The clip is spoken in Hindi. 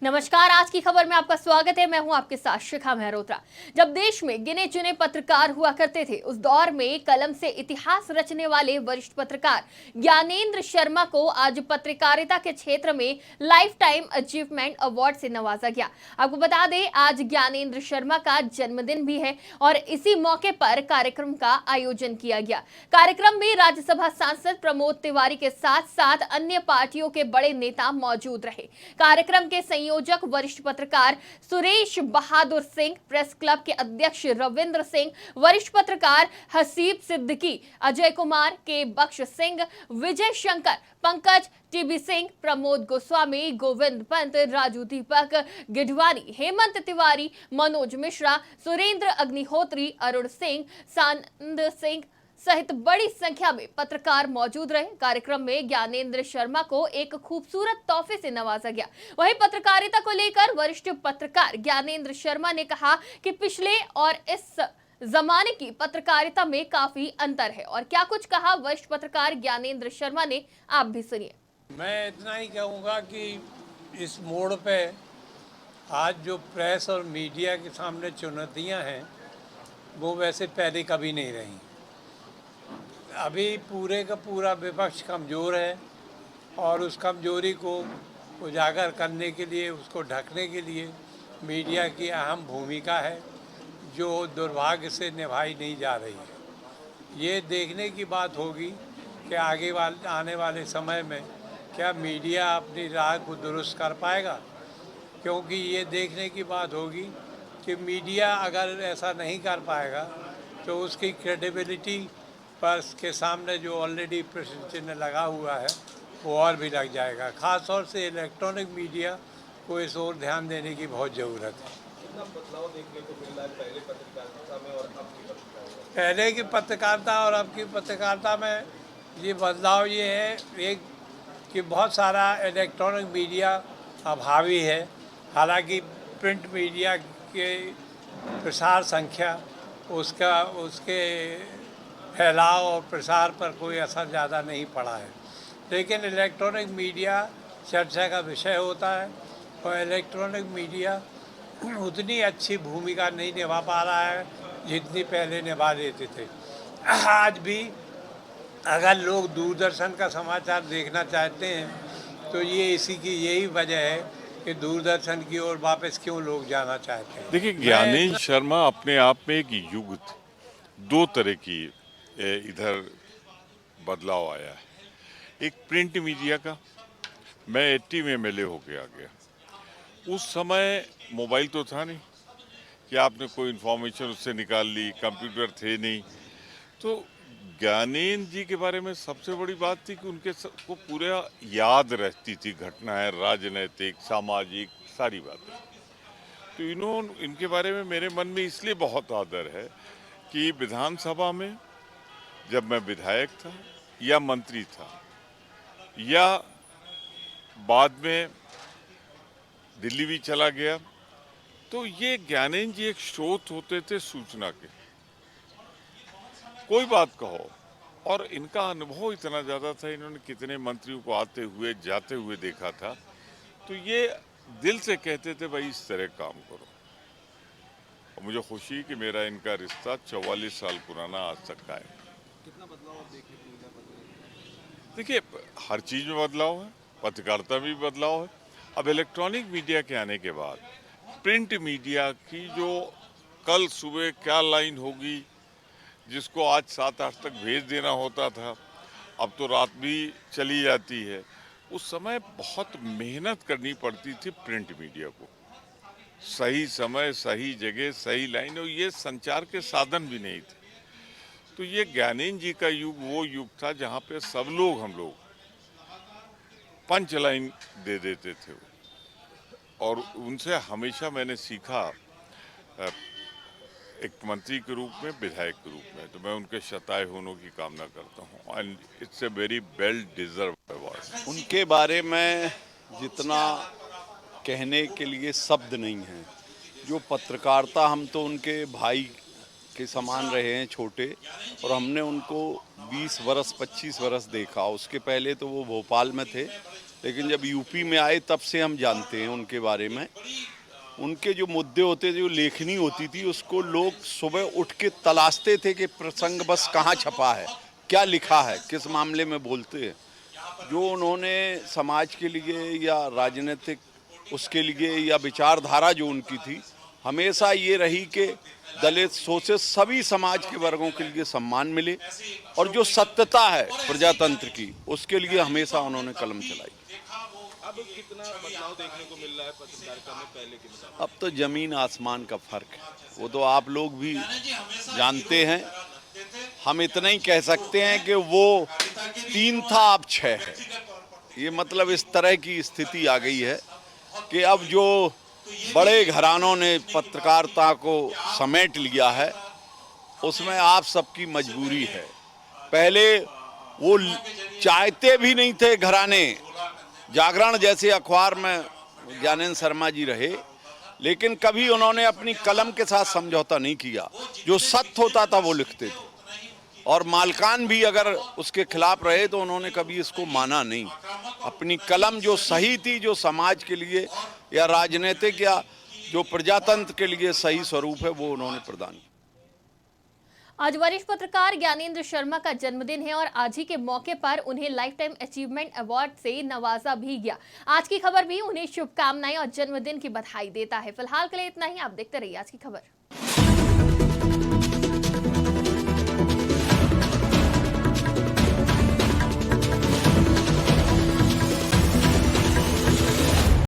नमस्कार, आज की खबर में आपका स्वागत है। मैं हूं आपके साथ शिखा मेहरोत्रा। जब देश में गिने चुने पत्रकार हुआ करते थे, उस दौर में कलम से इतिहास रचने वाले वरिष्ठ पत्रकार ज्ञानेंद्र शर्मा को आज पत्रकारिता के क्षेत्र में लाइफ टाइम अचीवमेंट अवार्ड से नवाजा गया। आपको बता दें, आज ज्ञानेंद्र शर्मा का जन्मदिन भी है और इसी मौके पर कार्यक्रम का आयोजन किया गया। कार्यक्रम में राज्यसभा सांसद प्रमोद तिवारी के साथ साथ अन्य पार्टियों के बड़े नेता मौजूद रहे। कार्यक्रम के संयोजक वरिष्ठ पत्रकार सुरेश बहादुर सिंह, प्रेस क्लब के अध्यक्ष रविंद्र सिंह, वरिष्ठ पत्रकार हसीब सिद्दीकी, अजय कुमार, के बख्श सिंह, विजय शंकर, पंकज, टीबी सिंह, प्रमोद गोस्वामी, गोविंद पंत, राजू दीपक गिढ़वानी, हेमंत तिवारी, मनोज मिश्रा, सुरेंद्र अग्निहोत्री, अरुण सिंह, सानंद सिंह सहित बड़ी संख्या में पत्रकार मौजूद रहे। कार्यक्रम में ज्ञानेंद्र शर्मा को एक खूबसूरत तोहफे से नवाजा गया। वहीं पत्रकारिता को लेकर वरिष्ठ पत्रकार ज्ञानेंद्र शर्मा ने कहा कि पिछले और इस जमाने की पत्रकारिता में काफी अंतर है। और क्या कुछ कहा वरिष्ठ पत्रकार ज्ञानेंद्र शर्मा ने, आप भी सुनिए। मैं इतना ही कहूँगा कि इस मोड़ पे आज जो प्रेस और मीडिया के सामने चुनौतियाँ हैं, वो वैसे पहले कभी नहीं रही। अभी पूरे का पूरा विपक्ष कमज़ोर है और उस कमज़ोरी को उजागर करने के लिए, उसको ढकने के लिए मीडिया की अहम भूमिका है, जो दुर्भाग्य से निभाई नहीं जा रही है। ये देखने की बात होगी कि आने वाले समय में क्या मीडिया अपनी राह को दुरुस्त कर पाएगा, क्योंकि ये देखने की बात होगी कि मीडिया अगर ऐसा नहीं कर पाएगा तो उसकी क्रेडिबिलिटी पर के सामने जो ऑलरेडी प्रश्न चिन्ह लगा हुआ है वो और भी लग जाएगा। ख़ास तौर से इलेक्ट्रॉनिक मीडिया को इस ओर ध्यान देने की बहुत ज़रूरत है। कितना बदलाव देखने को मिल रहा है पहले पत्रकारिता में और अब की पत्रकारिता? पहले की पत्रकारिता और अब की पत्रकारिता में ये बदलाव ये है, एक कि बहुत सारा इलेक्ट्रॉनिक मीडिया अभावी है। हालांकि प्रिंट मीडिया के प्रसार संख्या उसके फैलाव और प्रसार पर कोई असर ज़्यादा नहीं पड़ा है, लेकिन इलेक्ट्रॉनिक मीडिया चर्चा का विषय होता है और इलेक्ट्रॉनिक मीडिया उतनी अच्छी भूमिका नहीं निभा पा रहा है जितनी पहले निभा लेते थे। आज भी अगर लोग दूरदर्शन का समाचार देखना चाहते हैं तो ये इसी की यही वजह है कि दूरदर्शन की ओर वापस क्यों लोग जाना चाहते हैं। देखिए, ज्ञानेंद्र शर्मा अपने आप में एक युग थे। दो तरह की इधर बदलाव आया है। एक प्रिंट मीडिया का, मैं 80 में MLA होके आ गया। उस समय मोबाइल तो था नहीं कि आपने कोई इन्फॉर्मेशन उससे निकाल ली, कंप्यूटर थे नहीं। तो ज्ञानेंद्र जी के बारे में सबसे बड़ी बात थी कि उनके को पूरा याद रहती थी घटनाएं, राजनीतिक, सामाजिक, सारी बातें। तो इनके बारे में मेरे मन में इसलिए बहुत आदर है कि विधानसभा में जब मैं विधायक था या मंत्री था या बाद में दिल्ली भी चला गया, तो ये ज्ञानेंद्र जी एक स्रोत होते थे सूचना के। कोई बात कहो, और इनका अनुभव इतना ज़्यादा था, इन्होंने कितने मंत्रियों को आते हुए जाते हुए देखा था। तो ये दिल से कहते थे भाई इस तरह काम करो। और मुझे खुशी कि मेरा इनका रिश्ता 44 साल पुराना आज तक का है। कितना बदलाव आप देखने को मिला पत्रकारिता? देखिए, हर चीज़ में बदलाव है, पत्रकारिता में भी बदलाव है। अब इलेक्ट्रॉनिक मीडिया के आने के बाद प्रिंट मीडिया की जो कल सुबह क्या लाइन होगी, जिसको आज 7-8 तक भेज देना होता था, अब तो रात भी चली जाती है। उस समय बहुत मेहनत करनी पड़ती थी प्रिंट मीडिया को, सही समय, सही जगह, सही लाइन, और ये संचार के साधन भी नहीं थे। तो ये ज्ञानेंद्र जी का युग वो युग था जहाँ पे सब लोग, हम लोग पंच लाइन दे देते थे, और उनसे हमेशा मैंने सीखा, एक मंत्री के रूप में, विधायक के रूप में। तो मैं उनके शताय होने की कामना करता हूँ, and it's a very well deserve award. उनके बारे में जितना कहने के लिए शब्द नहीं है। जो पत्रकारिता, हम तो उनके भाई के समान रहे हैं, छोटे, और हमने उनको 20 वर्ष 25 वर्ष देखा। उसके पहले तो वो भोपाल में थे लेकिन जब यूपी में आए तब से हम जानते हैं उनके बारे में। उनके जो मुद्दे होते थे, जो लेखनी होती थी, उसको लोग सुबह उठ के तलाशते थे कि प्रसंग बस कहाँ छपा है, क्या लिखा है, किस मामले में बोलते हैं। जो उन्होंने समाज के लिए या राजनीतिक उसके लिए या विचारधारा जो उनकी थी, हमेशा ये रही कि दलित शोषित सभी समाज के वर्गों के लिए सम्मान मिले, और जो सत्यता है प्रजातंत्र की, उसके लिए हमेशा उन्होंने कलम चलाई। अब कितना बदलाव देखने को मिल रहा है पत्रकारिता में पहले के मुकाबले? अब तो जमीन आसमान का फर्क है, वो तो आप लोग भी जानते हैं। हम इतना ही कह सकते हैं कि वो 3 था अब 6 है। ये मतलब इस तरह की स्थिति आ गई है कि अब जो बड़े घरानों ने पत्रकारिता को समेट लिया है, उसमें आप सबकी मजबूरी है। पहले वो चाहते भी नहीं थे घराने। जागरण जैसे अखबार में ज्ञानेंद्र शर्मा जी रहे, लेकिन कभी उन्होंने अपनी कलम के साथ समझौता नहीं किया। जो सत्य होता था वो लिखते थे, और मालकान भी अगर उसके खिलाफ रहे तो उन्होंने कभी इसको माना नहीं। अपनी कलम जो सही थी, जो समाज के लिए या राजनीतिक या जो प्रजातंत्र के लिए सही स्वरूप है, वो उन्होंने प्रदान किया। आज वरिष्ठ पत्रकार ज्ञानेंद्र शर्मा का जन्मदिन है और आज ही के मौके पर उन्हें लाइफ टाइम अचीवमेंट अवार्ड से नवाजा भी गया। आज की खबर भी उन्हें शुभकामनाएं और जन्मदिन की बधाई देता है। फिलहाल के लिए इतना ही। आप देखते रहिए आज की खबर।